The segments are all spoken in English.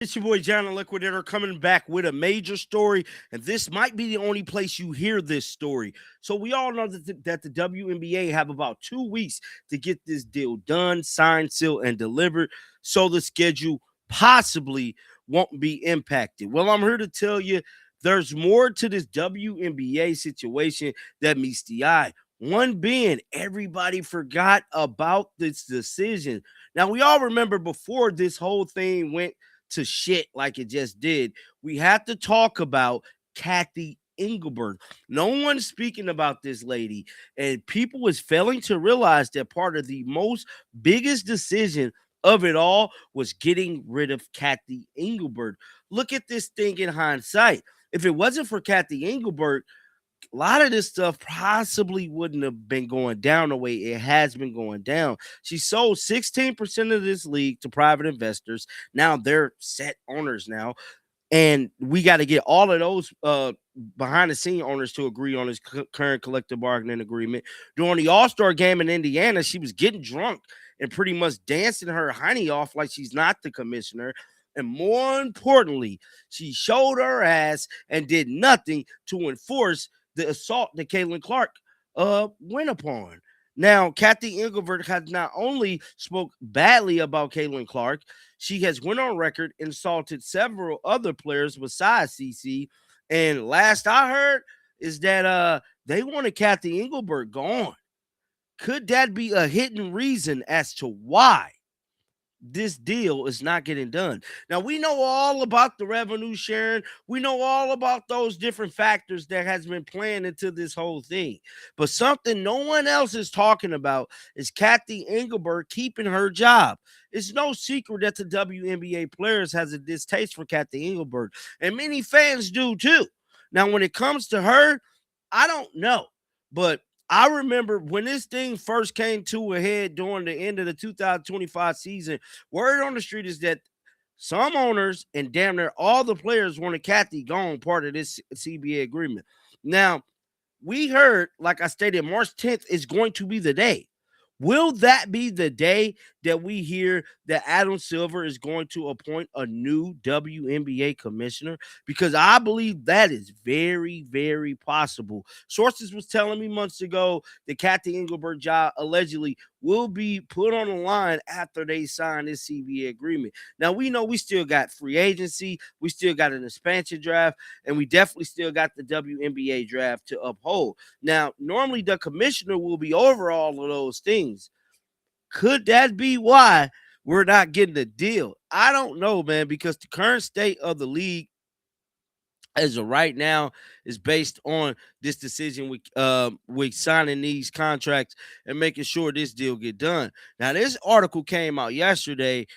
It's your boy John the Liquidator coming back with a major story, and this might be the only place you hear this story. So we all know that the WNBA have about 2 weeks to get this deal done, signed, sealed, and delivered, so the schedule possibly won't be impacted. Well, I'm here to tell you there's more to this WNBA situation that meets the eye. One being everybody forgot about this decision. Now we all remember before this whole thing went to shit like it just did, we have to talk about Cathy Englebert. No one's speaking about this lady, and people is failing to realize that part of the most biggest decision of it all was getting rid of Cathy Englebert. Look at this thing in hindsight. If it wasn't for Cathy Englebert, a lot of this stuff possibly wouldn't have been going down the way it has been going down. She sold 16% of this league to private investors. Now they're set owners now. And we got to get all of those behind the scene owners to agree on this current collective bargaining agreement. During the All-Star game in Indiana, she was getting drunk and pretty much dancing her honey off like she's not the commissioner. And more importantly, she showed her ass and did nothing to enforce the assault that Caitlin Clark went upon. Now, Cathy Engelbert has not only spoke badly about Caitlin Clark, she has went on record insulted several other players besides CC. And last I heard is that they wanted Cathy Engelbert gone. Could that be a hidden reason as to why this deal is not getting done? Now we know all about the revenue sharing. We know all about those different factors that has been playing into this whole thing. But something no one else is talking about is Cathy Engelbert keeping her job. It's no secret that the WNBA players has a distaste for Cathy Engelbert, and many fans do too. Now, when it comes to her, I don't know, but I remember when this thing first came to a head during the end of the 2025 season, word on the street is that some owners and damn near all the players wanted Cathy gone, part of this CBA agreement. Now, we heard, like I stated, March 10th is going to be the day. Will that be the day that we hear that Adam Silver is going to appoint a new WNBA commissioner? Because I believe that is very, very possible. Sources was telling me months ago that Cathy Engelbert job allegedly will be put on the line after they sign this CBA agreement. Now, we know we still got free agency, we still got an expansion draft, and we definitely still got the WNBA draft to uphold. Now, normally the commissioner will be over all of those things. Could that be why we're not getting a deal? I don't know, man, because the current state of the league as of right now is based on this decision with signing these contracts and making sure this deal get done. Now, this article came out yesterday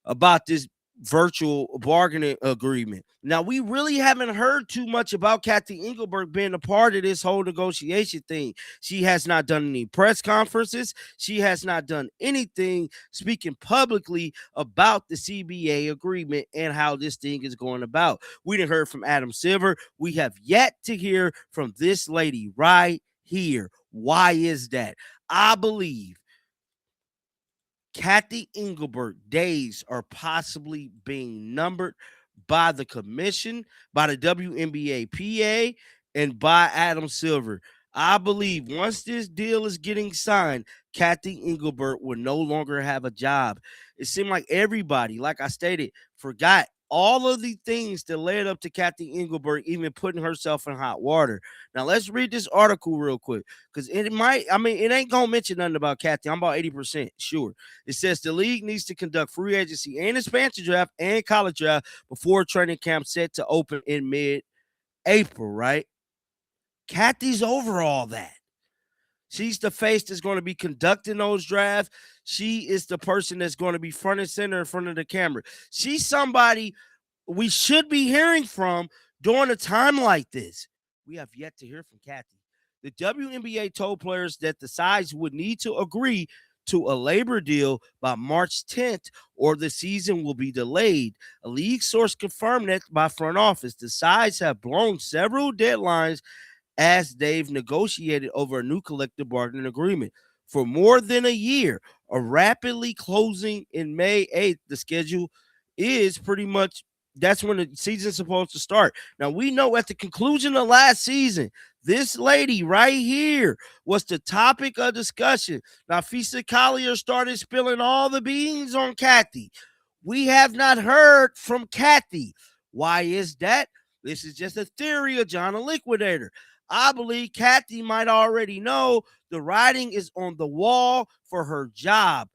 about this virtual bargaining agreement. Now, we really haven't heard too much about Cathy Engelbert being a part of this whole negotiation thing. She has not done any press conferences. She has not done anything speaking publicly about the CBA agreement and how this thing is going about. We didn't hear from Adam Silver. We have yet to hear from this lady right here. Why is that? I believe Cathy Engelbert days are possibly being numbered by the commission, by the WNBA PA, and by Adam Silver. I believe once this deal is getting signed, Cathy Engelbert will no longer have a job. It seemed like everybody, like I stated, forgot all of the things that led up to Cathy Engelbert even putting herself in hot water. Now let's read this article real quick because it might, I mean, it ain't gonna mention nothing about Cathy. I'm about 80% sure. It says the league needs to conduct free agency and expansion draft and college draft before training camp set to open in mid-April, right? Cathy's over all that. She's the face that's going to be conducting those drafts. She is the person that's going to be front and center in front of the camera. She's somebody we should be hearing from during a time like this. We have yet to hear from Cathy. The WNBA told players that the sides would need to agree to a labor deal by March 10th or the season will be delayed. A league source confirmed that by front office. The sides have blown several deadlines as they've negotiated over a new collective bargaining agreement. For more than a year, a rapidly closing in May 8th, the schedule is pretty much that's when the season's supposed to start. Now we know at the conclusion of last season, this lady right here was the topic of discussion. Now Fisa Collier started spilling all the beans on Cathy. We have not heard from Cathy. Why is that? This is just a theory of John the Liquidator. I believe Cathy might already know the writing is on the wall for her job.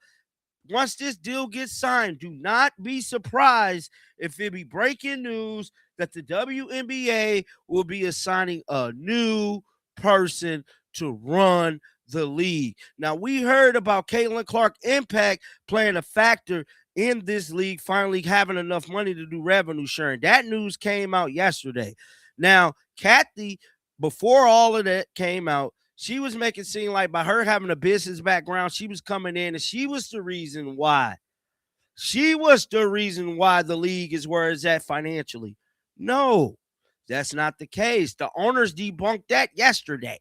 Once this deal gets signed, do not be surprised if it be breaking news that the WNBA will be assigning a new person to run the league. Now, we heard about Caitlin Clark Impact playing a factor in this league finally having enough money to do revenue sharing. That news came out yesterday. Now, Cathy, before all of that came out, she was making it seem like by her having a business background, she was coming in and she was the reason why. She was the reason why the league is where it's at financially. No, that's not the case. The owners debunked that yesterday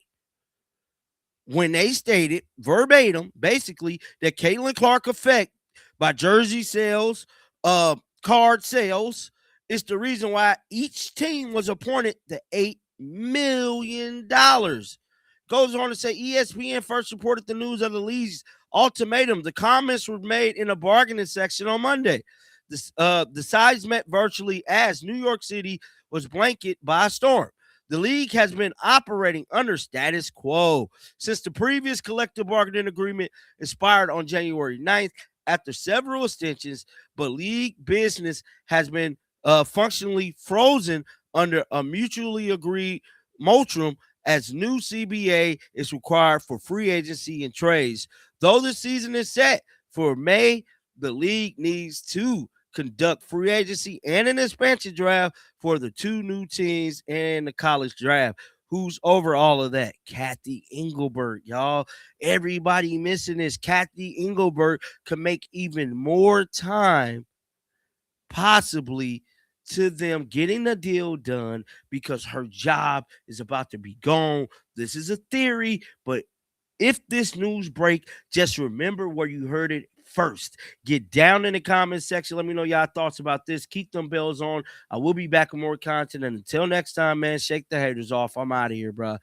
when they stated verbatim, basically, that Caitlin Clark effect by jersey sales, card sales, is the reason why each team was appointed to $8 million. Goes on to say ESPN first reported the news of the league's ultimatum. The comments were made in a bargaining section on Monday. The sides met virtually as New York City was blanketed by a storm. The league has been operating under status quo since the previous collective bargaining agreement expired on January 9th after several extensions, but league business has been functionally frozen under a mutually agreed moratorium as new CBA is required for free agency and trades. Though the season is set for May, the league needs to conduct free agency and an expansion draft for the two new teams and the college draft. Who's over all of that? Cathy Englebert, y'all. Everybody missing this. Cathy Englebert could make even more time, possibly, to them getting the deal done because her job is about to be gone. This is a theory, but if this news break, just remember where you heard it first. Get down in the comment section. Let me know y'all thoughts about this. Keep them bells on. I will be back with more content. And until next time, man, shake the haters off. I'm out of here, bro.